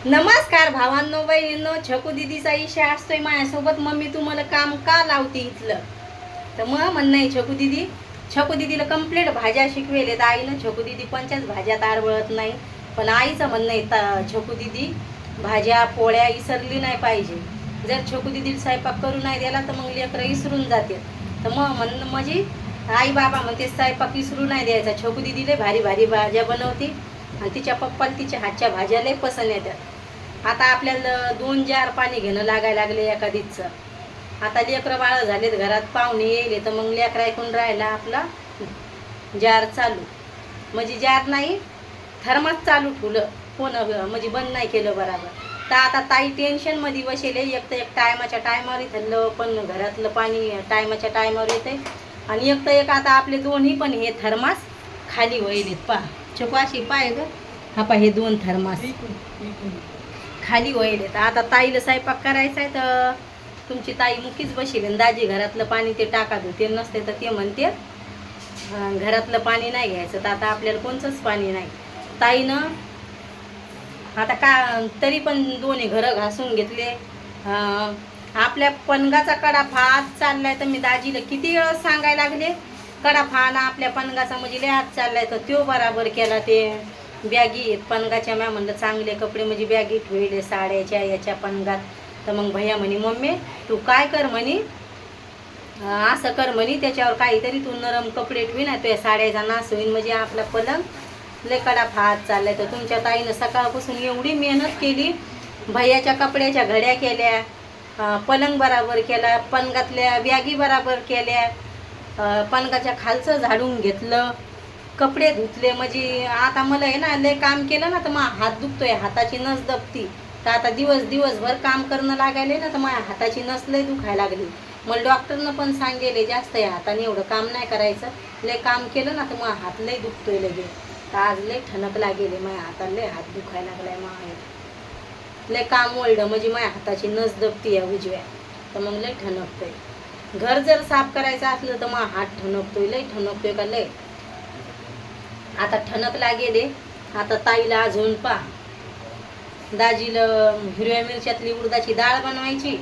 नमस्कार भावांनो बहिणींनो, छकू दिदीचा इशा असतोय माझ्यासोबत. मम्मी तू मला काम का लावते इथलं? तर मग म्हणणं आहे छकू दिदीला कंप्लीट भाज्या शिकवेले तर आईनं छकू दिदी पंचाच भाज्यात आरवळत नाही. पण आईचं म्हणणं आहे छकू दिदी भाज्या पोळ्या इसरली नाही पाहिजे. जर छकू दिदी स्वयंपाक करू नाही दिला तर मग लेकरं इसरून जाते. तर मग म्हणणं म्हणजे आई बाबा म्हणते स्वयंपाक इसरू नाही द्यायचा. छकू दिदीला भारी भारी भाज्या बनवते आणि तिच्या पप्पाला तिच्या हातच्या भाज्या लय पसंत येतात. आता आपल्याला 2 जार पाणी घेणं लागायला लागले एका दिवसाचं. आता लेकरं बाळ झालेत घरात, पाहुणे येले तर मग लेकरा ऐकून राहिला आपला जार चालू. म्हणजे जार नाही, थर्मास चालू ठेवलं कोण म्हणजे बंद नाही केलं बरोबर. तर आता ताई टेन्शनमध्ये बसेले. एक तर एक टायमाच्या टायमावर इथलं पण घरातलं पाणी टायमाच्या टायमावर येते आणि एक आता आपले दोन्ही पण हे थर्मास खाली वळलेत. छकू अशी पाय ग, हा पा हे 2 थर्मास खाली वळले. तर आता ताईला स्वयंपाक करायचा आहे तर तुमची ताई मुकीच बसेल. दाजी घरातलं पाणी ते टाका ते नसते तर ते म्हणते घरातलं पाणी नाही घ्यायचं. तर आता आपल्याला कोणचंच पाणी नाही. ताईनं आता का तरी पण दोन्ही घरं घासून घेतले. आपल्या पणगाचा कडा फात चाललाय तर मी दाजीला किती वेळ सांगायला लागले कडा फाना आपल्या पणगाचा म्हणजे लय हात चाललाय. तर तो बराबर केला. ते बॅगी आहेत पणगाच्या. म्या म्हणलं चांगले कपडे म्हणजे बॅगी ठेवले साड्याच्या याच्या पणगात. तर मग भैया म्हणे मम्मी तू काय कर म्हणे असं कर म्हणे त्याच्यावर काहीतरी तू नरम कपडे ठेवी ना तुझ्या साड्याचा नाश होईल म्हणजे आपला पलंग लय कडा फात चाललाय. तर तुमच्या ताईनं सकाळपासून एवढी मेहनत केली. भैयाच्या कपड्याच्या घड्या केल्या, पलंग बराबर केला, पणगातल्या बॅगी बराबर केल्या, पणगाच्या खालचं झाडून घेतलं, कपडे धुतले. म्हणजे आता मला आहे ना लय काम केलं ना तर मग हात दुखतोय, हाताची नस दबती. तर आता दिवसभर काम करणं लागायले ना तर माझ्या हाताची नस लय दुखायला लागली. मला डॉक्टरनं पण सांगेले जास्त आहे हाताने एवढं काम नाही करायचं. लय काम केलं ना तर मग हात लय दुखतोय लगे. तर आज लय ठणक लागेले माझ्या हाताला, लय हात दुखायला लागलाय. मग लय काम ओढलं म्हणजे माझ्या हाताची नस दबती आहे उजव्या. तर मग लय ठणकतोय. घर जर साफ करायचं असलं तर मग हात ठणकतोय, लय ठणकतोय का लय. आता ठणक लागेले. आता ताईला अजून दाजीला हिरव्या मिरच्यातली उडदाची डाळ बनवायची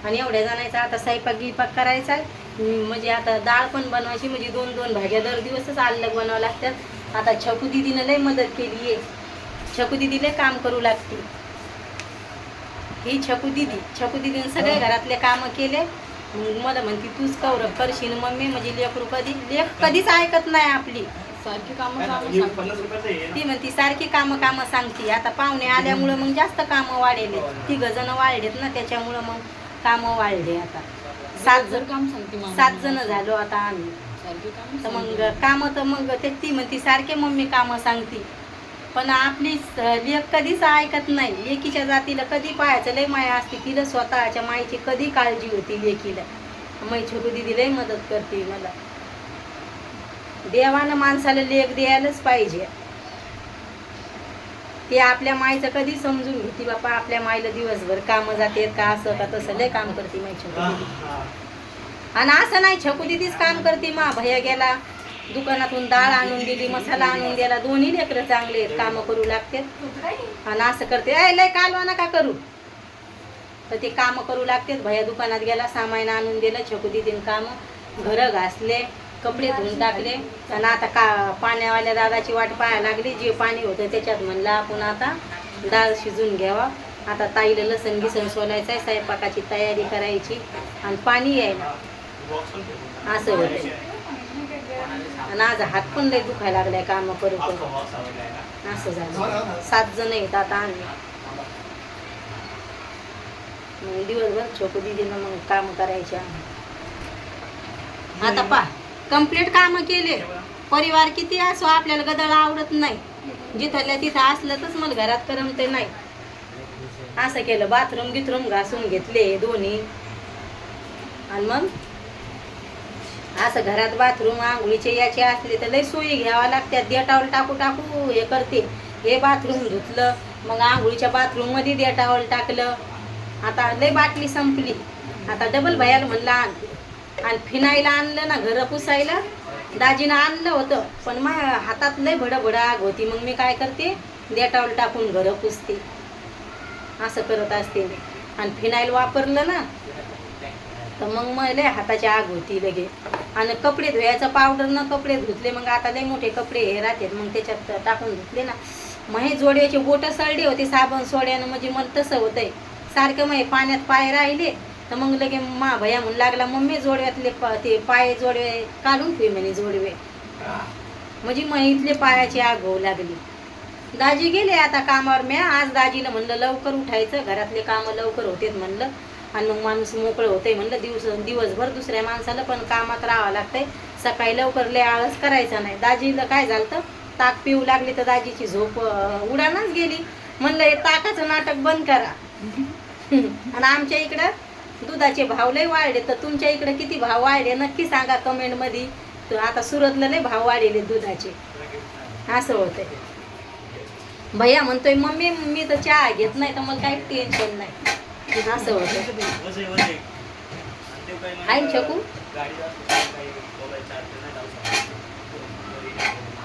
आणि एवढ्या जणांचा आता स्वयंपाक करायचा. म्हणजे आता डाळ पण बनवायची म्हणजे 2 भाज्या दर दिवसच अलग बनावं लागतात. आता छकू दिदीनं लय मदत केली आहे. छकू दिदीला काम करू लागते ही छकू दिदीनं सगळे घरातले कामं केले. मला म्हणते तूच करशील मम्मी म्हणजे लेक कधीच ऐकत नाही आपली. सारखी कामं ती म्हणती सारखी कामं सांगते. आता पाहुणे आल्यामुळं मग जास्त कामं वाढले. 3 जण वाढलेत ना त्याच्यामुळं मग कामं वाढले. आता 7 जण झालो आता आम्ही. तर मग कामं तर मग ती म्हणती सारखे मम्मी कामं सांगते. पण आपली लेक कधीच ऐकत नाही. लेकीच्या जातीला कधी पाहायचं लय माया असते. तिला स्वतःच्या माईची कधी काळजी होती लेकीला. मै छकू दिदी लय मदत करते मला. देवानं माणसाला लेख द्यायलाच पाहिजे. ते आपल्या माईचं कधी समजून घेते बापा. आपल्या माईला दिवसभर कामं जाते का असं का तसं लय काम करते माई छकू दिदी. आणि असं नाही छकू दिदीच काम करते. भैया गेला दुकानातून डाळ आणून दिली, मसाला आणून दिला. दोन्ही लेकरं चांगले आहेत, कामं करू लागतात. आणि असं करते लय कालवा नका करू. तर ते कामं करू लागतात. भैया दुकानात गेला सामान आणून दिलं. छकू दिदीनं कामं घरं घासले, कपडे धुवून टाकले. आणि आता पाण्यावाल्या दादाची वाट पाहायला लागली. जे पाणी होतं त्याच्यात म्हणलं आपण आता डाळ शिजून घ्यावा. आता ताईला लसण गिसण सोलायचं आहे, स्वयंपाकाची तयारी करायची आणि पाणी यायला असं होतं. आणि आज हात पण लय दुखायला लागलाय कामं करू असं झालं. 7 जण आहेत आता आम्ही. दिवसभर छकू दिदीनं मग काम करायचे. आता कंप्लीट कामं केले. परिवार किती असो आपल्याला गदळ आवडत नाही. जिथल्या तिथं असलं तरच मला घरात करमते नाही. असं केलं. बाथरूम घासून घेतले दोन्ही. आणि मग असं घरात बाथरूम आंघोळीचे याचे असले तर लय सोयी घ्यावा लागतात. डेटॉल टाकू हे करते. हे बाथरूम धुतलं मग आंघोळीच्या बाथरूम मध्ये डेटॉल टाकलं. आता लय बाटली संपली. आता डबल भयाला म्हणलं आणि फिनायला आणलं ना घरं पुसायला. दाजीनं आणलं होतं पण माझ्या हातात लय भडभड आग होती. मग मी काय करते डेटॉल टाकून घरं पुसते. असं करत असते मी. आणि फिनाईल वापरलं ना तर मग लय हाताची आग होती लगे. आणि कपडे धुवायचं पावडरनं कपडे धुतले, मग आता लय मोठे कपडे हे राहतात, मग त्याच्यात टाकून धुतले ना, मग हे जोडव्याचे बोटं सळले होते साबण सोड्यानं, म्हणजे मला तसं होतंय सारखं. मग पाण्यात पाय राहिले तर मग लगे मा भैया म्हणू लागला, मम्मी जोडव्यातले ते पाय जोडवे काढून ठेवे म्हणे जोडवे. म्हणजे मग इथले पायाची आग होऊ लागली. दाजी गेले आता कामावर. मी आज दाजीला म्हणलं लवकर उठायचं, घरातले कामं लवकर होतेत म्हणलं, आणि मग माणूस मोकळं होतंय म्हणलं. दिवसभर दुसऱ्या माणसाला पण कामात राहावं लागतंय, सकाळी लवकर लय आळस करायचा नाही. दाजीला काय झालं, ताक पिऊ लागली तर दाजीची झोप उडानच गेली. म्हणलं हे ताकाचं नाटक बंद करा. आणि आमच्या इकडं दुधाचे भाव लय वाढले, तर तुमच्या इकडे किती भाव वाढले नक्की सांगा कमेंटमध्ये. तर आता सुरतला लय भाव वाढलेले दुधाचे, असं होतंय. भैया म्हणतोय मम्मी मी तर चहा घेत नाही तर मला काही टेन्शन नाही, असं होतं. आहे छकू.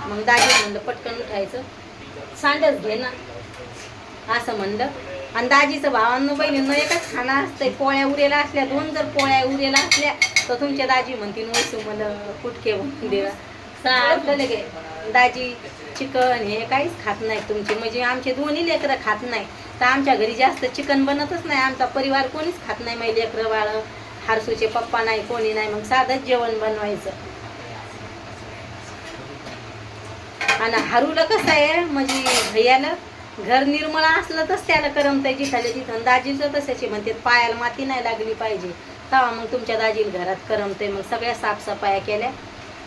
मग दाजी म्हणलं पटकन उठायचं, सांडच घे ना, असं म्हणलं. आणि दाजीचं भावांनो बहिणींनो एकच खाणं असतंय, पोळ्या उरेला असल्या, 2 जर पोळ्या उरेला असल्या तर तुमच्या दाजी म्हणतील वैसू मला कुटके म्हणून देवा. सारखं लगे दाजी चिकन हे काहीच खात नाही तुमचे, म्हणजे आमचे दोन्ही लेकरं खात नाही. तर आमच्या घरी जास्त चिकन बनतच नाही, आमचा परिवार कोणीच खात नाही. माझे लेकरं बाळ, हारसूचे पप्पा नाही, कोणी नाही, मग साधंच जेवण बनवायचं. आणि हारूला कसं आहे, म्हणजे भैयाला घर निर्मळ असलं तरच त्याला करमतंय जिथाले तिथं. दाजीचं तसंच म्हणते, पायाला माती नाही लागली पाहिजे तेव्हा मग तुमच्या दाजीला घरात करमतंय. मग सगळ्या साफसफाया केल्या.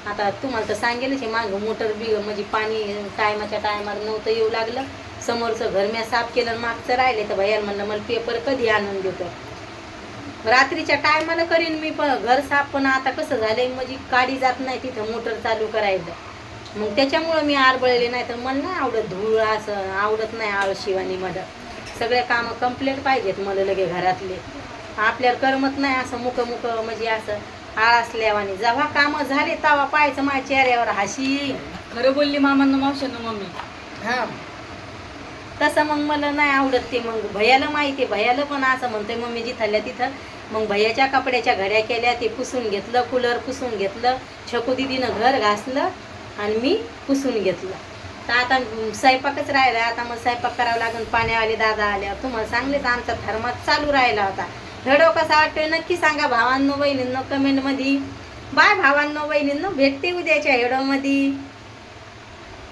आता तुम्हाला तर सांगेलच हे मागं मोटर बी म्हणजे पाणी टायमाच्या टायमाला नव्हतं येऊ लागलं. समोरचं घर मी साफ केलं, मागचं राहिले तर भैयाला म्हणलं मला पेपर कधी आणून देतो. रात्रीच्या टायमाला करीन मी पण घर साफ, पण आता कसं झालंय म्हणजे काढी जात नाही तिथं मोटर चालू करायचं, मग त्याच्यामुळं मी आरबळले. नाही तर मला नाही आवडत धूळ, असं आवडत नाही आळशिवानी. मला सगळे कामं कंप्लीट पाहिजेत मला लगे घरातले. आपल्याला करमत नाही असं मुक म्हणजे असं आळसल्यावानी. जेव्हा कामं झाले तेव्हा पाहायचं माझ्या चेहऱ्यावर हशी. खरं बोलली मामांना मावशांना मम्मी. हां तसं मग मला नाही आवडत ते. मग भैयाला माहिती आहे, भैयाला पण असं म्हणतोय मम्मी जिथल्या तिथं. मग भैयाच्या कपड्याच्या घड्या केल्या, ते पुसून घेतलं, कूलर पुसून घेतलं, छकू दिदीनं घर घासलं आणि मी पुसून घेतलं. तर आता स्वयंपाकच राहिला. आता मग स्वयंपाक करावं लागेल. पाण्यावाले दादा आल्यावर तुम्हाला सांगलेच आमचा थर्मास चालू राहिला होता. व्हिडिओ कसा वाटतोय नक्की सांगा भावांनो बहिणींनो कमेंटमध्ये. बाय भावांनो बहिणींनो, भेटते उद्याच्या व्हिडिओमध्ये.